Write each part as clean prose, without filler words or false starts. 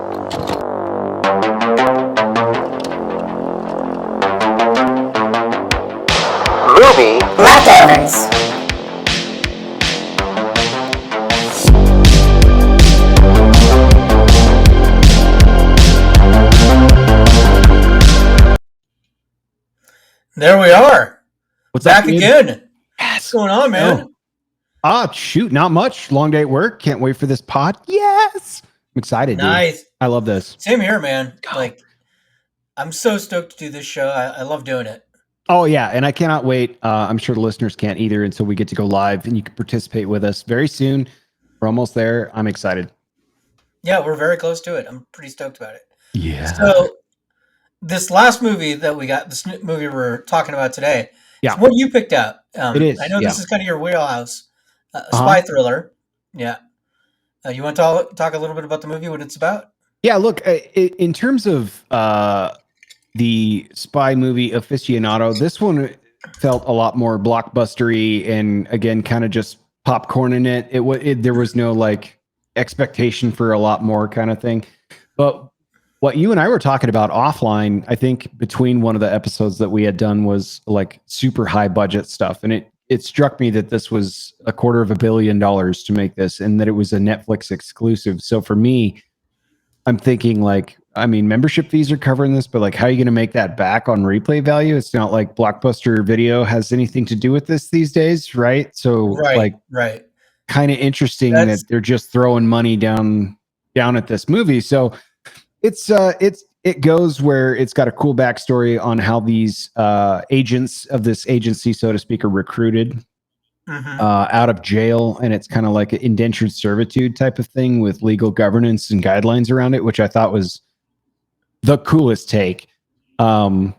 Movie Leftovers. There we are. What's back up, again? Yes. What's going on, man? Shoot, not much. Long day at work. Can't wait for this pod. Yes. I'm excited, Nice. dude. I love this. Same here, man. Go. Like, I'm so stoked to do this show. I love doing it. Oh, yeah. And I cannot wait. I'm sure the listeners can't either until we get to go live and you can participate with us very soon. We're almost there. I'm excited. Yeah, we're very close to it. I'm pretty stoked about it. Yeah. So, this last movie that we got, this movie we're talking about today, Yeah. is what you picked out. It is. I know yeah. this is kind of your wheelhouse. Spy thriller. Yeah. You want to talk a little bit about the movie, what it's about? Yeah, look, in terms of the spy movie aficionado, this one felt a lot more blockbustery and, again, kind of just popcorn in it. There was no, like, expectation for a lot more kind of thing. But what you and I were talking about offline, I think between one of the episodes that we had done was, like, super high budget stuff. And it struck me that this was $250 million to make this and that it was a Netflix exclusive. So for me, I'm thinking, like, I mean, membership fees are covering this, but, like, how are you going to make that back on replay value? It's not like Blockbuster Video has anything to do with this these days, right? So, Right. kind of interesting that they're just throwing money down at this movie. So it goes where it's got a cool backstory on how these agents of this agency, so to speak, are recruited out of jail, and it's kind of like an indentured servitude type of thing with legal governance and guidelines around it, which I thought was the coolest take to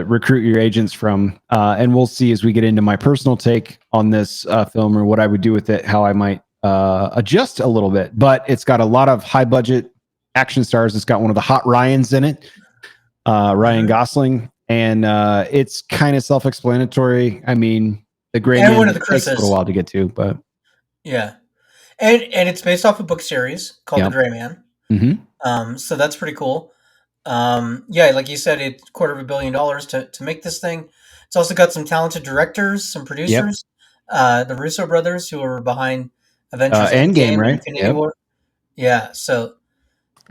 recruit your agents from. And we'll see as we get into my personal take on this film or what I would do with it, how I might adjust a little bit. But it's got a lot of high budget action stars. It's got one of the hot Ryans in it, Ryan Gosling, and it's kind of self-explanatory. I mean, the Gray Man one of the takes a little while to get to, but yeah, and it's based off a book series called The Gray Man. Mm-hmm. So that's pretty cool. Yeah, like you said, it's $250 million to make this thing. It's also got some talented directors, some producers, the Russo Brothers, who are behind Avengers Endgame, right? Infinity War. Yeah, so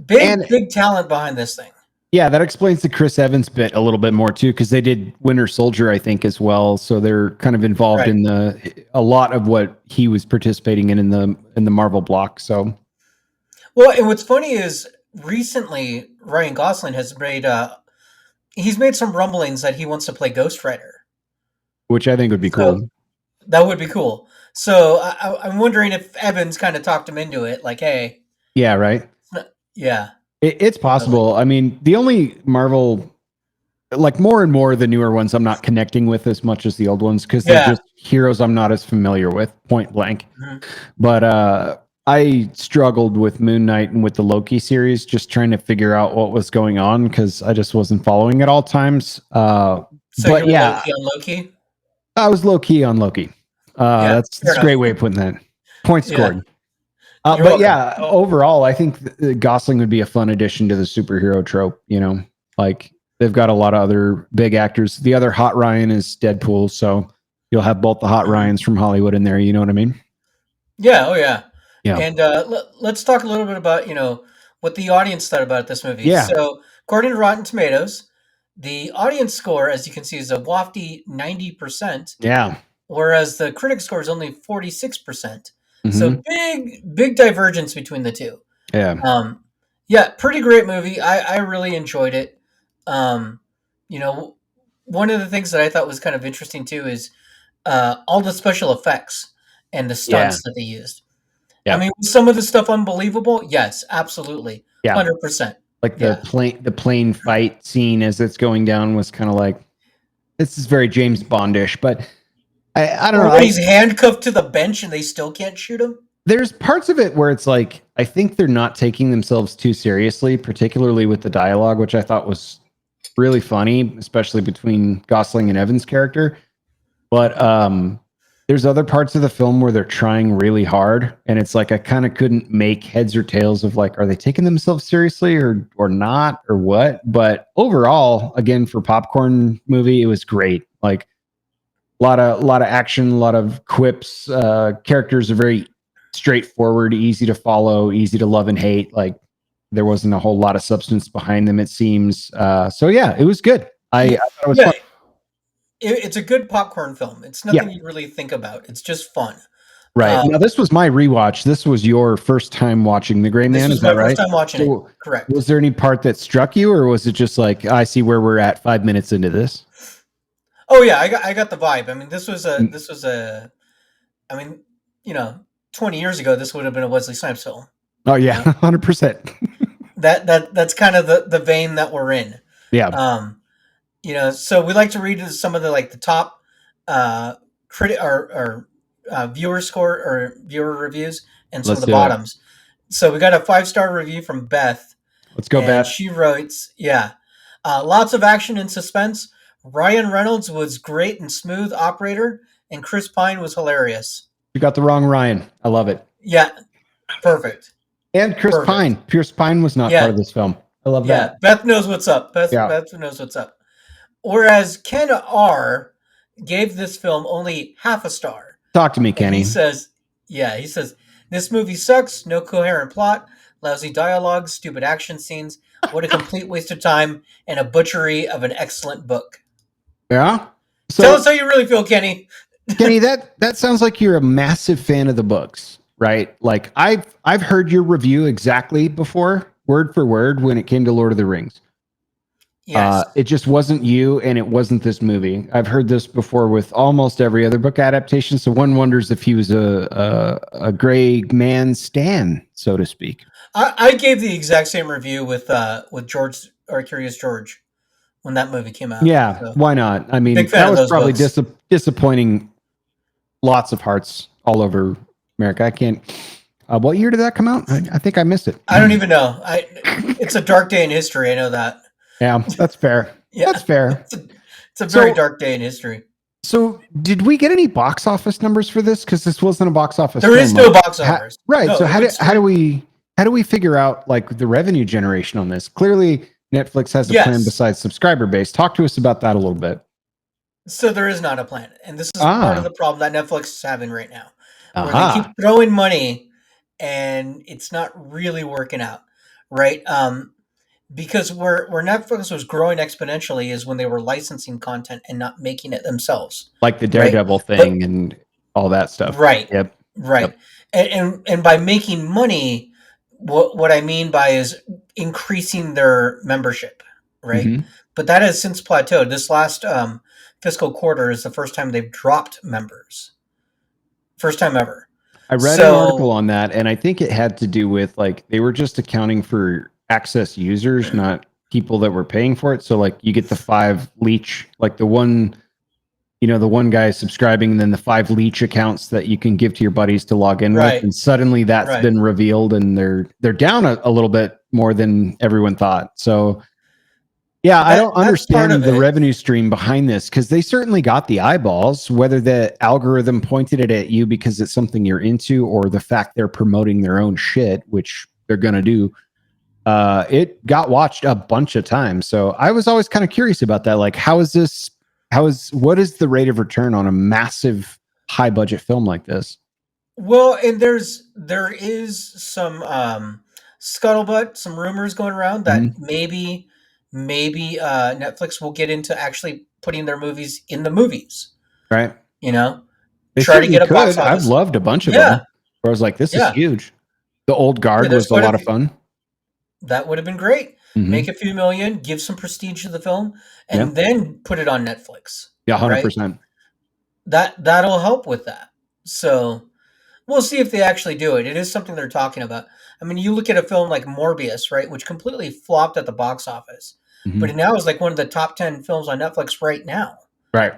big talent behind this thing. Yeah, that explains the Chris Evans bit a little bit more too, because they did Winter Soldier, I think, as well. So they're kind of involved in a lot of what he was participating in the Marvel block. So, well, and what's funny is recently Ryan Gosling has made he's made some rumblings that he wants to play Ghost Rider, which I think would be cool. That would be cool. So I'm wondering if Evans kind of talked him into it, like, hey, yeah, right, yeah. It's possible. I mean, the only Marvel, like, more and more the newer ones, I'm not connecting with as much as the old ones because they're just heroes I'm not as familiar with, point blank. But I struggled with Moon Knight and with the Loki series, just trying to figure out what was going on because I just wasn't following at all times. So but you were yeah, low-key on Loki? I was low key on Loki. That's a great way of putting that. Point scored. But yeah, overall, I think Gosling would be a fun addition to the superhero trope. You know, like, they've got a lot of other big actors. The other hot Ryan is Deadpool, so you'll have both the hot Ryans from Hollywood in there. You know what I mean? Yeah. Oh, yeah. Yeah. And let's talk a little bit about, what the audience thought about this movie. Yeah. So according to Rotten Tomatoes, the audience score, as you can see, is a wafty 90%. Yeah. Whereas the critic score is only 46%. So big divergence between the two. Yeah. Yeah, pretty great movie. I really enjoyed it. One of the things that I thought was kind of interesting too is all the special effects and the stunts that they used. Yeah. I mean, was some of the stuff unbelievable? Yes, absolutely. Yeah. 100%. Like the plane fight scene as it's going down was kind of like, this is very James Bondish, but I don't know. When he's handcuffed to the bench and they still can't shoot him? There's parts of it where it's like, I think they're not taking themselves too seriously, particularly with the dialogue, which I thought was really funny, especially between Gosling and Evans' character. But There's other parts of the film where they're trying really hard, and it's like I kind of couldn't make heads or tails of like, are they taking themselves seriously or not or what? But overall, again, for popcorn movie, it was great. Like a lot of action, a lot of quips. Characters are very straightforward, easy to follow, easy to love and hate. Like there wasn't a whole lot of substance behind them, it seems. So yeah, it was good. I thought it was Yeah, fun. it's a good popcorn film. It's Yeah. nothing you really think about. It's just fun. Right. Now, this was my rewatch. This was your first time watching The Gray This Man. was Is my that first right? time watching it. So, Correct. was there any part that struck you, or was it just like, I see where we're at 5 minutes into this? Oh yeah, I got the vibe. I mean, this was a. I mean, 20 years ago, this would have been a Wesley Snipes film. Oh yeah, 100%. That's kind of the vein that we're in. Yeah. So we like to read some of the top viewer score or viewer reviews and some Let's of the do it. bottoms. So we got a 5-star review from Beth. Let's go, Beth. She writes, lots of action and suspense. Ryan Reynolds was great and smooth operator, and Chris Pine was hilarious. You got the wrong Ryan. I love it. Yeah, perfect. And Chris Pine. Pierce Pine was not part of this film. I love that. Beth knows what's up. Beth knows what's up. Whereas Ken R gave this film only half a star. Talk to me, Kenny. He says, this movie sucks, no coherent plot, lousy dialogue, stupid action scenes, what a complete waste of time, and a butchery of an excellent book. Yeah? So, tell us how you really feel, Kenny. Kenny, that sounds like you're a massive fan of the books, right? Like I've heard your review exactly before, word for word, when it came to Lord of the Rings. Yes. It just wasn't you, and it wasn't this movie. I've heard this before with almost every other book adaptation. So one wonders if he was a Gray Man stan, so to speak. I gave the exact same review with George or Curious George when that movie came out. Yeah, so, why not? I mean, that was probably disappointing lots of hearts all over America. I can't. What year did that come out? I think I missed it. I don't even know. It's a dark day in history. I know that. Yeah, that's fair. Yeah, that's fair. It's a very dark day in history. So, did we get any box office numbers for this? Because this wasn't a box office. There is no box office. Right. No, so how do we figure out like the revenue generation on this? Clearly, Netflix has a plan besides subscriber base. Talk to us about that a little bit. So there is not a plan, and this is part of the problem that Netflix is having right now, where they keep throwing money, and it's not really working out, right? Because where Netflix was growing exponentially is when they were licensing content and not making it themselves, like the Daredevil thing and all that stuff. Right. Yep. Right. Yep. And by making money, what I mean by is increasing their membership, right? Mm-hmm. But that has since plateaued. This last fiscal quarter is the first time they've dropped members. First time ever. I read an article on that, and I think it had to do with like they were just accounting for access users, not people that were paying for it. So like you get the 5 leech, like the one guy subscribing, and then the 5 leech accounts that you can give to your buddies to log in with. And suddenly that's been revealed, and they're down a little bit more than everyone thought. So yeah, I don't understand the revenue stream behind this, because they certainly got the eyeballs, whether the algorithm pointed it at you because it's something you're into, or the fact they're promoting their own shit, which they're going to do. It got watched a bunch of times. So I was always kind of curious about that. Like, what is the rate of return on a massive high budget film like this? Well, and there is some scuttlebutt, some rumors going around that maybe Netflix will get into actually putting their movies in the movies. Right. They try to get a box office. I've loved a bunch of them. Where I was like, this is huge. The Old Guard was a lot of fun. That would have been great. Mm-hmm. Make a few million, give some prestige to the film, and then put it on Netflix. Yeah, 100%. Right? That'll help with that. So we'll see if they actually do it. It is something they're talking about. I mean, you look at a film like Morbius, right, which completely flopped at the box office, but it now is like one of the top 10 films on Netflix right now. Right.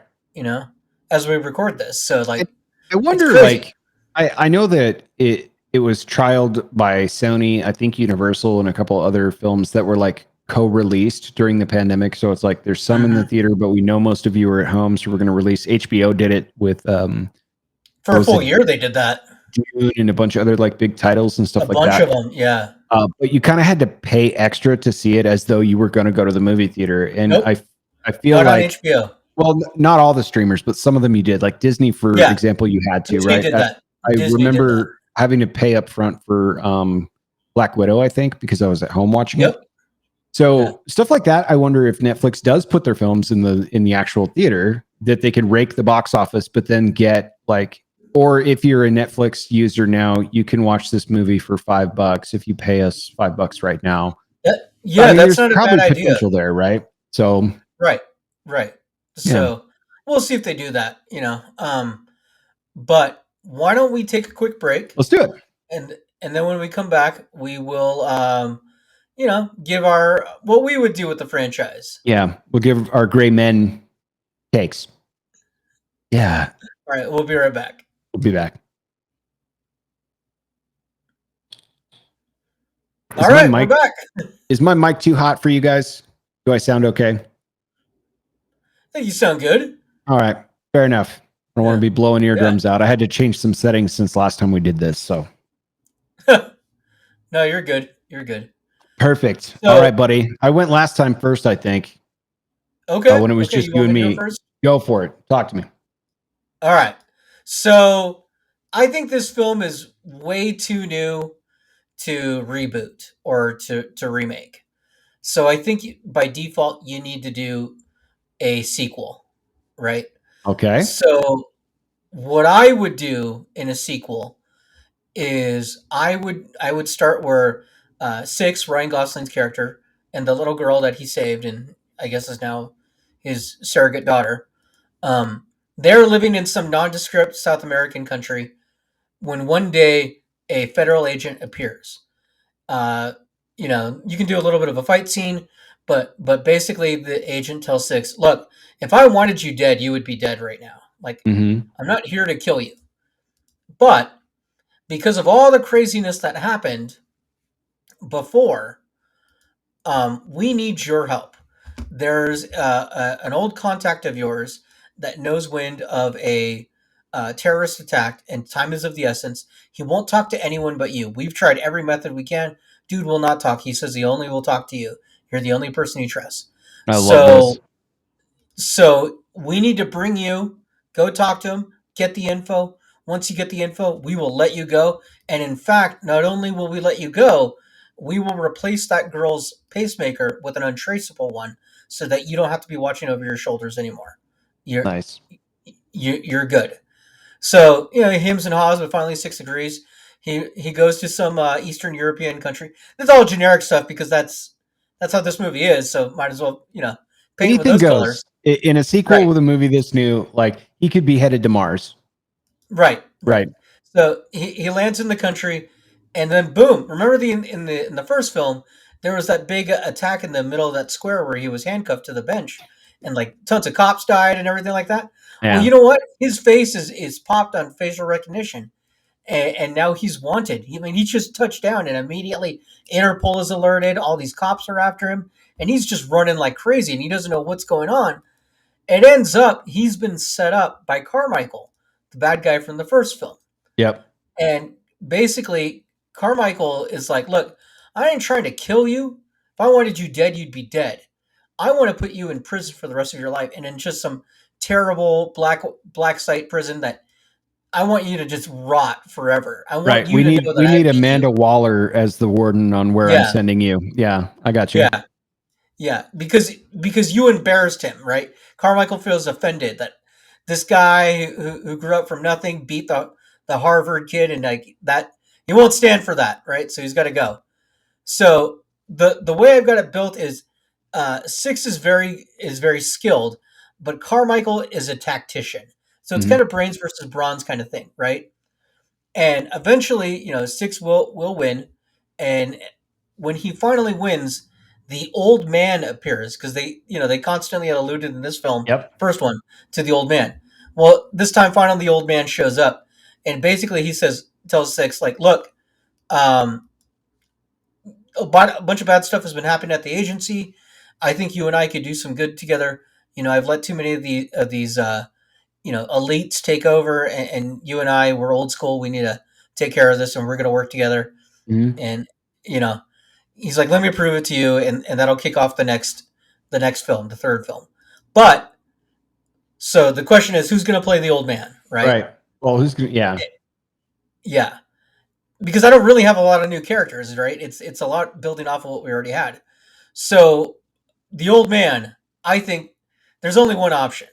As we record this. So like, I wonder, like, I know that it was trialed by Sony, I think Universal, and a couple other films that were like co-released during the pandemic. So it's like there's some in the theater, but we know most of you are at home, so we're going to release. HBO did it with For a full year, they did that. Dune and a bunch of other like big titles and stuff A like bunch that. of them, yeah. But you kind of had to pay extra to see it as though you were going to go to the movie theater. And Nope, I feel not on like, HBO. well, not all the streamers, but some of them you did. Like Disney, for Yeah, example, you had to, Disney right? did that. I Disney did that. remember having to pay up front for Black Widow, I think, because I was at home watching it. Yep. Yeah. So stuff like that, I wonder if Netflix does put their films in the actual theater, that they can rake the box office, but then get like, or if you're a Netflix user now, you can watch this movie for $5 if you pay us $5 right now. Yeah, I mean, that's there's not a bad probably idea. potential there, right? So Right. yeah, So we'll see if they do that, but why don't we take a quick break, let's do it. and then when we come back, we will give our what we would do with the franchise. Yeah, we'll give our gray men takes. Yeah, All right, we'll be right back. we'll be back. All right, we're back. Is my mic too hot for you guys? Do I sound okay? I think you sound good. All right, fair enough. I don't want to be blowing eardrums out. I had to change some settings since last time we did this, so. No, you're good. You're good. Perfect. All right, buddy. I went last time first, I think. Okay. When it was just you and me. Go for it. Talk to me. All right. So I think this film is way too new to reboot or to remake. So I think by default you need to do a sequel, right? Okay. So what I would do in a sequel is I would start where Six, Ryan Gosling's character, and the little girl that he saved and I guess is now his surrogate daughter. They're living in some nondescript South American country when one day a federal agent appears. You can do a little bit of a fight scene, but basically the agent tells Six, "Look, if I wanted you dead, you would be dead right now. Like I'm not here to kill you, but because of all the craziness that happened before, we need your help. There's an old contact of yours that knows wind of a terrorist attack, and time is of the essence. He won't talk to anyone but you. We've tried every method we can. Dude will not talk. He says he only will talk to you. You're the only person he trusts. I love this. So we need to bring you. Go talk to him. Get the info. Once you get the info, we will let you go. And in fact, not only will we let you go, we will replace that girl's pacemaker with an untraceable one, so that you don't have to be watching over your shoulders anymore. Nice. You're good. So hims and haws, but finally Six agrees. He goes to some Eastern European country. That's all generic stuff because that's how this movie is. So might as well paint with those colors. In a sequel with a movie this new, like he could be headed to Mars. Right. So he lands in the country, and then boom! Remember in the first film, there was that big attack in the middle of that square where he was handcuffed to the bench, and like tons of cops died and everything like that. Yeah. Well, you know what? His face is popped on facial recognition, and now he's wanted. He just touched down, and immediately Interpol is alerted. All these cops are after him, and he's just running like crazy, and he doesn't know what's going on. It ends up he's been set up by Carmichael, the bad guy from the first film. Yep. And basically, Carmichael is like, "Look, I ain't trying to kill you. If I wanted you dead, you'd be dead. I want to put you in prison for the rest of your life, and in just some terrible black site prison that I want you to just rot forever. I want you to know that we need Amanda you. Waller as the warden on where I'm sending you. Yeah, I got you. Yeah, because you embarrassed him, right? Carmichael feels offended that this guy who grew up from nothing beat the Harvard kid, and like that he won't stand for that, right? So he's got to go. So the way I've got it built is Six is very skilled, but Carmichael is a tactician. So it's kind of brains versus bronze kind of thing, right? And eventually, Six will win, and when he finally wins, the old man appears because they constantly had alluded in this film, first one, to the old man. Well, this time finally the old man shows up, and basically he tells Six like, "Look, a bunch of bad stuff has been happening at the agency. I think you and I could do some good together. I've let too many of these elites take over, and you and I, we're old school. We need to take care of this, and we're going to work together. Mhm. And you know, he's like, let me prove it to you, and that'll kick off the next film, the third film. But so the question is, who's going to play the old man, right? Right. Well, who's gonna? Yeah. Yeah, because I don't really have a lot of new characters, right? It's a lot building off of what we already had. So the old man, I think there's only one option.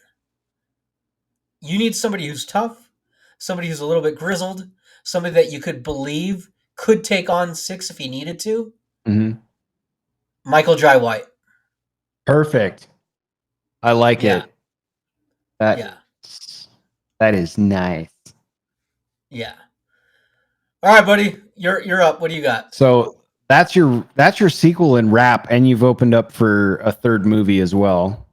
You need somebody who's tough, somebody who's a little bit grizzled, somebody that you could believe could take on Six if he needed to. Mm-hmm. Michael Jai White. Perfect. I like Yeah. it. That is nice. Yeah. All right, buddy. You're up. What do you got? So that's your sequel and wrap, and you've opened up for a third movie as well.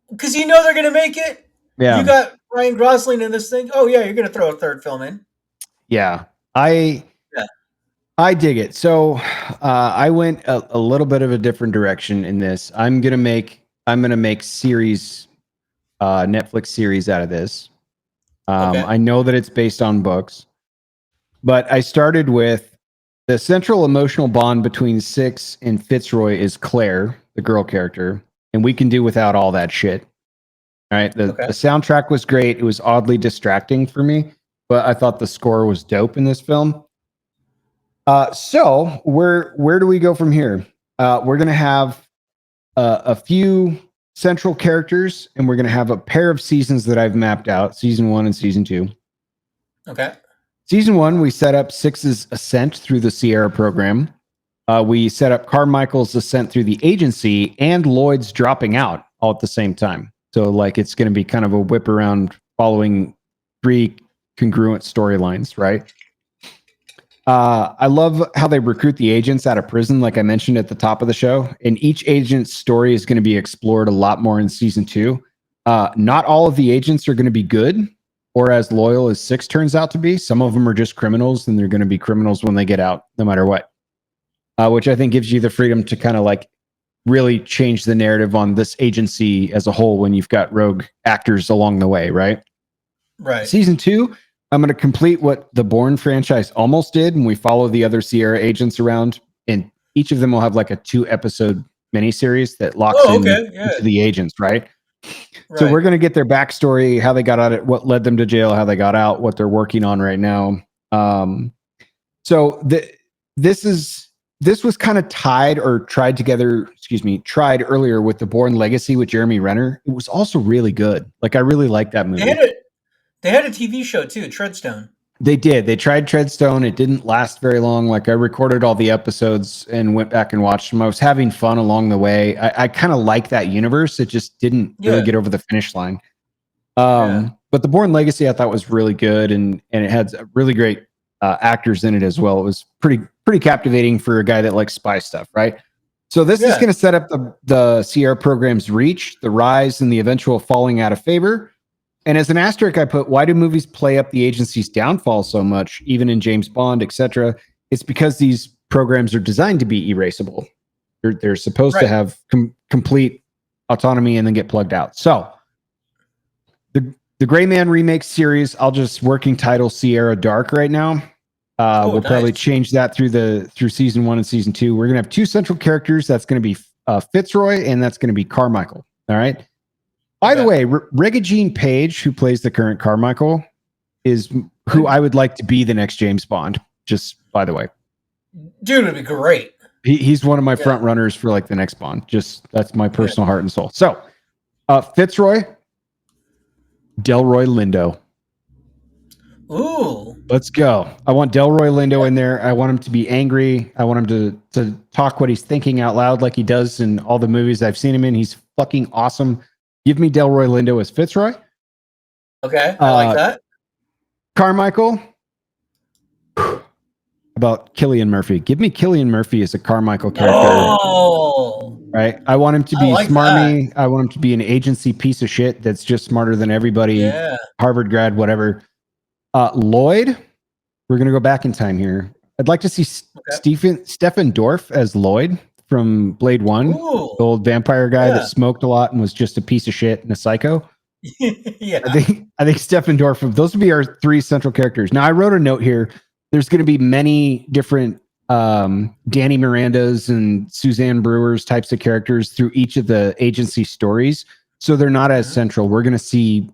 Because they're gonna make it. Yeah. You got Ryan Gosling in this thing. Oh yeah, you're gonna throw a third film in. Yeah. I dig it. So I went a little bit of a different direction in this. I'm gonna make series, Netflix series out of this. I know that it's based on books, but I started with the central emotional bond between Six and Fitzroy is Claire, the girl character, and we can do without all that shit. All right. The soundtrack was great. It was oddly distracting for me, but I thought the score was dope in this film. So where do we go from here? We're gonna have a few central characters, and we're gonna have a pair of seasons that I've mapped out: season 1 and season 2. Okay. Season 1, we set up Six's ascent through the Sierra program. We set up Carmichael's ascent through the agency and Lloyd's dropping out all at the same time. So like it's going to be kind of a whip around following 3 congruent storylines, right? I love how they recruit the agents out of prison, like I mentioned at the top of the show. And each agent's story is going to be explored a lot more in season 2. Not all of the agents are going to be good or as loyal as Six turns out to be. Some of them are just criminals, and they're going to be criminals when they get out, no matter what. Which I think gives you the freedom to kind of like really change the narrative on this agency as a whole when you've got rogue actors along the way, right? Right. Season 2, I'm going to complete what the Bourne franchise almost did, and we follow the other Sierra agents around, and each of them will have like a 2-episode miniseries that locks into the agents, right? So we're going to get their backstory, how they got out, what led them to jail, how they got out, what they're working on right now. So this was kind of tied earlier with the Bourne Legacy with Jeremy Renner. It was also really good. Like I really liked that movie. They had a TV show too, Treadstone. They did. They tried Treadstone. It didn't last very long. Like I recorded all the episodes and went back and watched them. I was having fun along the way. I kind of like that universe. It just didn't really get over the finish line. But the Bourne Legacy I thought was really good, and it had really great actors in it as well. It was pretty captivating for a guy that likes spy stuff, right? So this is going to set up the Sierra program's reach, the rise, and the eventual falling out of favor. And as an asterisk, I put, why do movies play up the agency's downfall so much, even in James Bond, etc.? It's because these programs are designed to be erasable. They're supposed to have complete autonomy and then get plugged out. So the Gray Man remake series, I'll just working title Sierra Dark right now. We'll probably change that through season 1 and season 2. We're gonna have 2 central characters. That's gonna be Fitzroy, and that's gonna be Carmichael. All right. By the way, Regina Page, who plays the current Carmichael, is who I would like to be the next James Bond. Just by the way, dude, it'd be great. He's one of my front runners for like the next Bond. Just that's my personal heart and soul. So, Fitzroy, Delroy Lindo. Ooh, let's go. I want Delroy Lindo in there. I want him to be angry. I want him to talk what he's thinking out loud, like he does in all the movies I've seen him in. He's fucking awesome. Give me Delroy Lindo as Fitzroy. Okay, I like that. Carmichael. About Cillian Murphy. Give me Cillian Murphy as a Carmichael character. Oh, right. I want him to be smarmy. I want him to be an agency piece of shit that's just smarter than everybody. Yeah. Harvard grad, whatever. Lloyd. We're gonna go back in time here. I'd like to see Stefan Dorff as Lloyd from Blade 1, the old vampire guy that smoked a lot and was just a piece of shit and a psycho. Yeah. I think Stefan Dorff. Those would be our three central characters. Now I wrote a note here. There's going to be many different Danny Miranda's and Suzanne Brewer's types of characters through each of the agency stories. So they're not as central. We're going to see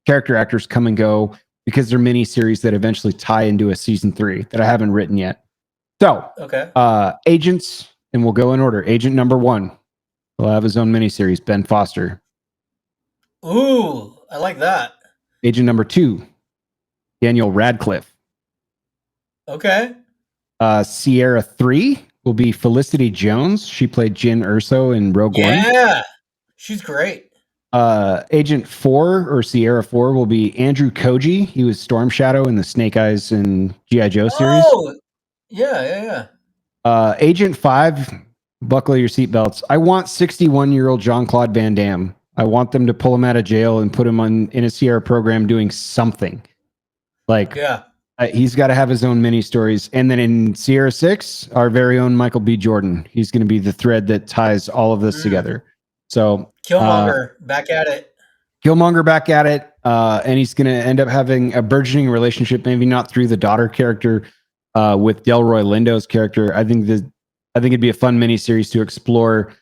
character actors come and go because they're mini series that eventually tie into a season 3 that I haven't written yet. So, agents, and we'll go in order. Agent number 1 will have his own miniseries, Ben Foster. Ooh, I like that. Agent number 2, Daniel Radcliffe. Okay. Sierra 3 will be Felicity Jones. She played Jyn Erso in Rogue One. Yeah, she's great. Agent 4 or Sierra 4 will be Andrew Koji. He was Storm Shadow in the Snake Eyes and G.I. Joe series. Oh, yeah. Agent 5, buckle your seatbelts. I want 61-year-old Jean-Claude Van Damme. I want them to pull him out of jail and put him in a Sierra program doing something. Like, he's got to have his own mini stories. And then in Sierra 6, our very own Michael B. Jordan. He's going to be the thread that ties all of this together. So Killmonger back at it. Killmonger back at it. And he's going to end up having a burgeoning relationship, maybe not through the daughter character, with Delroy Lindo's character. I think it'd be a fun miniseries to explore.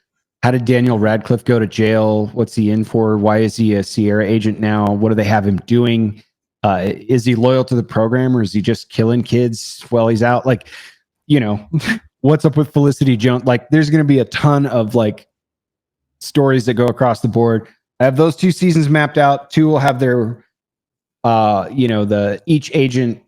How did Daniel Radcliffe go to jail? What's he in for? Why is he a Sierra agent now? What do they have him doing? Is he loyal to the program, or is he just killing kids while he's out? Like, what's up with Felicity Jones? Like, there's going to be a ton of like stories that go across the board. I have those 2 seasons mapped out. 2 will have their, the each agent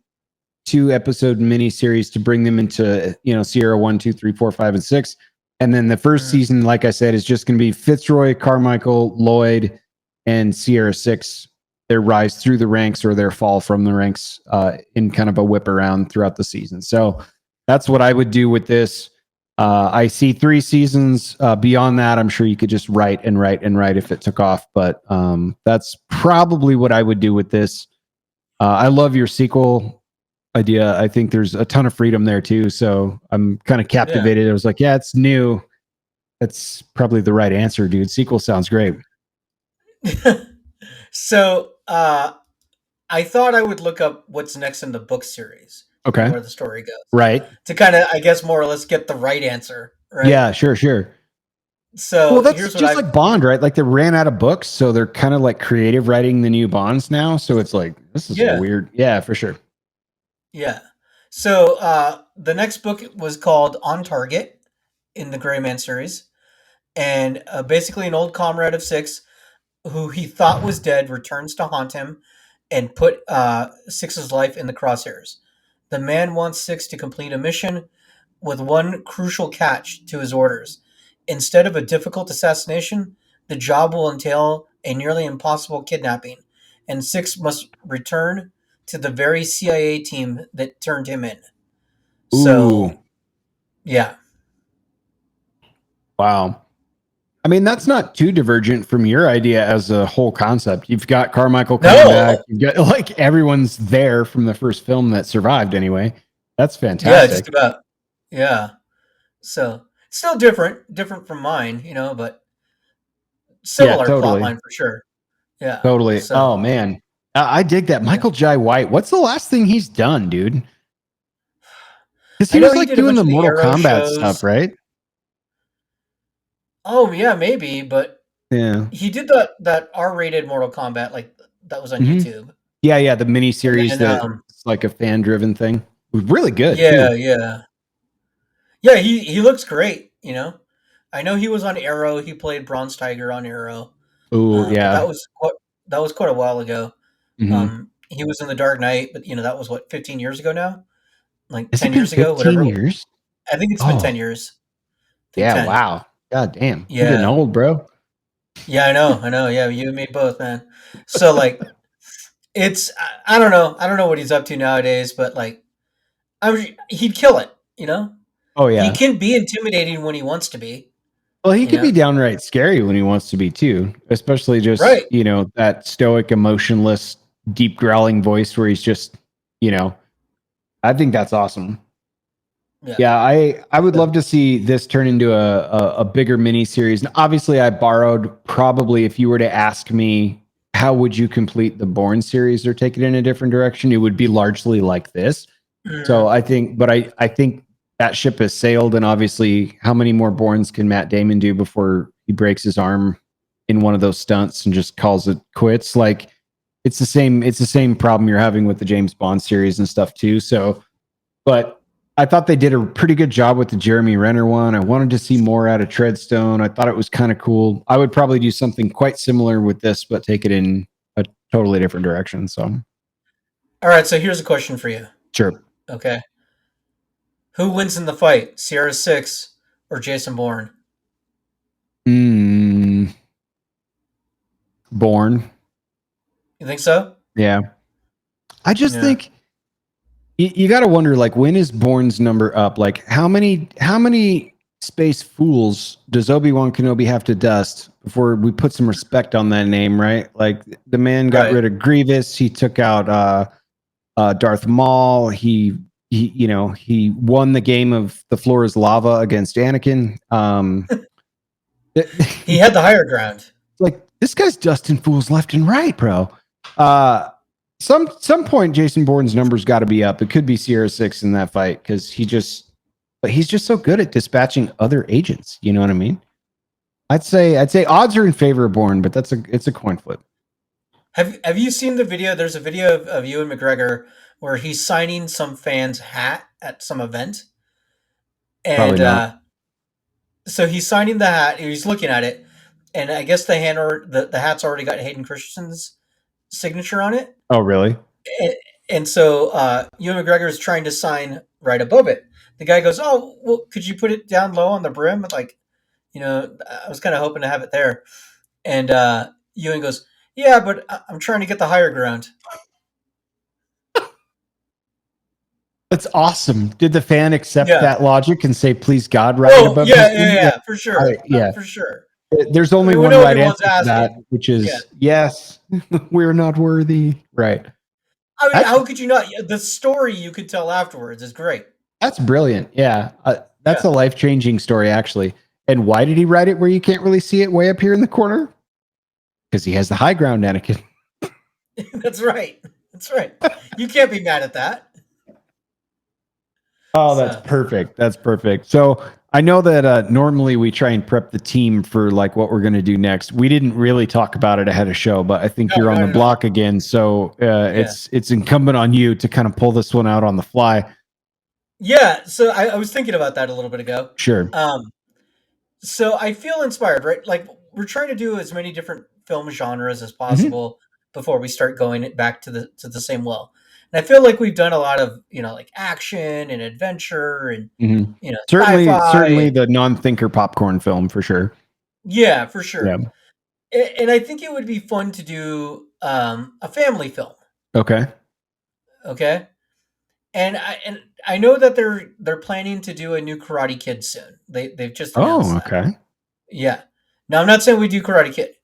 2-episode miniseries to bring them into, Sierra 1, 2, 3, 4, 5, and 6. And then the first season, like I said, is just going to be Fitzroy, Carmichael, Lloyd, and Sierra 6. Their rise through the ranks or their fall from the ranks in kind of a whip around throughout the season. So that's what I would do with this. I see 3 seasons. Beyond that, I'm sure you could just write if it took off. But that's probably what I would do with this. I love your sequel idea. I think there's a ton of freedom there too. So I'm kind of captivated. I was like, yeah, it's new. That's probably the right answer, dude. Sequel sounds great. So I thought I would look up what's next in the book series. Okay. Where the story goes. Right. To kind of, I guess, more or less get the right answer. Right. Yeah, sure. So well, that's just like Bond, right? Like they ran out of books, so they're kind of like creative writing the new Bonds now. So it's like, this is weird. Yeah, for sure. Yeah. So the next book was called On Target in the Gray Man series. And basically an old comrade of Six who he thought was dead returns to haunt him and put Six's life in the crosshairs. The man wants Six to complete a mission with one crucial catch to his orders. Instead of a difficult assassination, the job will entail a nearly impossible kidnapping, and Six must return to the very CIA team that turned him in. So, yeah. Wow. I mean, that's not too divergent from your idea as a whole concept. You've got Carmichael coming back. You've got like everyone's there from the first film that survived anyway. That's fantastic. Yeah, just about. Yeah. So still different from mine, but similar plot line for sure. Yeah. Totally. So, oh man. I dig that. Michael Jai White. What's the last thing he's done, dude? Because he was like doing the Mortal Kombat stuff, right? Oh yeah, maybe, but yeah, he did that R-rated Mortal Kombat, like that was on YouTube. Yeah, the mini series that's like a fan-driven thing. It was really good. Yeah. Yeah, he looks great. I know he was on Arrow. He played Bronze Tiger on Arrow. Oh yeah, that was quite a while ago. He was in The Dark Knight, but that was what 15 years ago now, like 10 years ago. 15 years. I think it's been 10 years. Yeah. 10. Wow. God damn. Yeah. You're getting old, bro. Yeah, I know. Yeah, you and me both, man. So like, it's I don't know what he's up to nowadays, but like, he'd kill it. Oh yeah. He can be intimidating when he wants to be. Well, he can be downright scary when he wants to be too, especially just that stoic, emotionless, deep growling voice where he's just, I think that's awesome. Yeah, I would love to see this turn into a bigger mini series. And obviously, I borrowed probably, if you were to ask me how would you complete the Bourne series or take it in a different direction, it would be largely like this. So I think, but I think that ship has sailed, and obviously, how many more Bournes can Matt Damon do before he breaks his arm in one of those stunts and just calls it quits? Like, it's the same problem you're having with the James Bond series and stuff too. So, but I thought they did a pretty good job with the Jeremy Renner one. I wanted to see more out of Treadstone. I thought it was kind of cool. I would probably do something quite similar with this, but take it in a totally different direction. So, all right. So here's a question for you. Sure. Okay. Who wins in the fight, Sierra 6 or Jason Bourne? Bourne. You think so? Yeah. I just think you got to wonder, like, when is Bourne's number up? Like, how many space fools does Obi-Wan Kenobi have to dust before we put some respect on that name, right? Like, the man got rid of Grievous. He took out Darth Maul. He won the game of the floor is lava against Anakin. He had the higher ground. Like, this guy's dusting fools left and right, bro. Some point Jason Bourne's numbers got to be up. It could be Sierra 6 in that fight because he's just so good at dispatching other agents. You know what I mean? I'd say odds are in favor of Bourne, but it's a coin flip. Have you seen the video? There's a video of Ewan McGregor where he's signing some fan's hat at some event, and so he's signing the hat. He's looking at it, and I guess the hat's already got Hayden Christensen's signature on it. Oh, really? And so Ewan McGregor is trying to sign right above it. The guy goes, "Oh, well, could you put it down low on the brim?" Like, I was kind of hoping to have it there. And Ewan goes, "Yeah, but I'm trying to get the higher ground." That's awesome. Did the fan accept that logic and say, "Please, God, right above"? Yeah, for sure. For sure. There's only one right answer to that, which is yes, we're not worthy. Right. I mean, how could you not? The story you could tell afterwards is great. That's brilliant. Yeah. That's a life-changing story, actually. And why did he write it where you can't really see it way up here in the corner? Because he has the high ground, Anakin. That's right. You can't be mad at that. Oh, that's perfect. That's perfect. So I know that normally we try and prep the team for like what we're going to do next. We didn't really talk about it ahead of show, but I think you're on the block again. So it's incumbent on you to kind of pull this one out on the fly. Yeah. So I was thinking about that a little bit ago. Sure. So I feel inspired, right? Like, we're trying to do as many different film genres as possible before we start going back to the same well. And I feel like we've done a lot of, like action and adventure and, certainly the non-thinker popcorn film for sure. Yeah, for sure. Yeah. And I think it would be fun to do a family film. Okay. And I know that they're planning to do a new Karate Kid soon. They've just announced that. Okay. Yeah. Now, I'm not saying we do Karate Kid.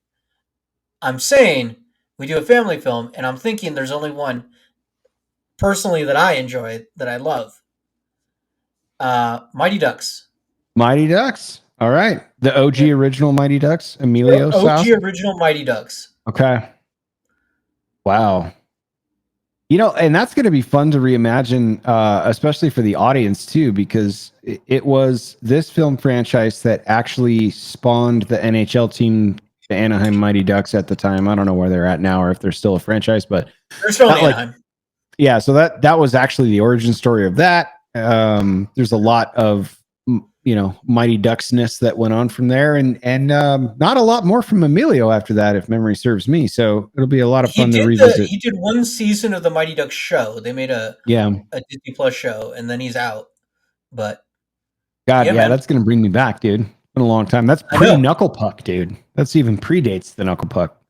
I'm saying we do a family film, and I'm thinking there's only one personally that I enjoy, that I love. Mighty Ducks. Mighty Ducks. All right. The OG original Mighty Ducks, Emilio OG original Mighty Ducks. Okay. Wow. And that's going to be fun to reimagine, especially for the audience too, because it was this film franchise that actually spawned the NHL team, the Anaheim Mighty Ducks at the time. I don't know where they're at now or if they're still a franchise, but they're still in Anaheim. Yeah, so that was actually the origin story of that. There's a lot of Mighty Ducksness that went on from there, and not a lot more from Emilio after that, if memory serves me. So it'll be a lot of fun to revisit. He did one season of the Mighty Ducks show. They made a Disney Plus show, and then he's out. But that's gonna bring me back, dude. It's been a long time. That's pre-Knuckle Puck, dude. That's even predates the Knuckle Puck.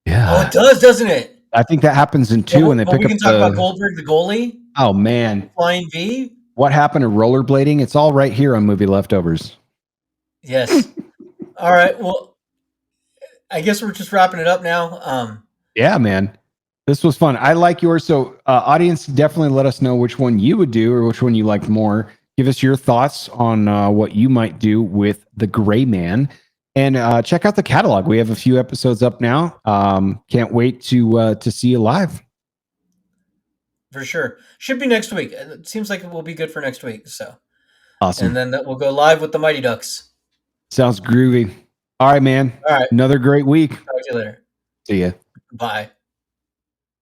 Yeah. Oh, it does, doesn't it? I think that happens in 2 when they pick up. We can talk about Goldberg, the goalie. Oh man, Flying V. What happened to rollerblading? It's all right here on Movie Leftovers. Yes. All right. Well, I guess we're just wrapping it up now. Yeah, man. This was fun. I like yours. So, audience, definitely let us know which one you would do or which one you liked more. Give us your thoughts on what you might do with the Gray Man. And check out the catalog. We have a few episodes up now. Can't wait to see you live. For sure. Should be next week. It seems like it will be good for next week. So Awesome. And then we'll go live with the Mighty Ducks. Sounds groovy. All right, man. All right. Another great week. Talk to you later. See ya. Bye.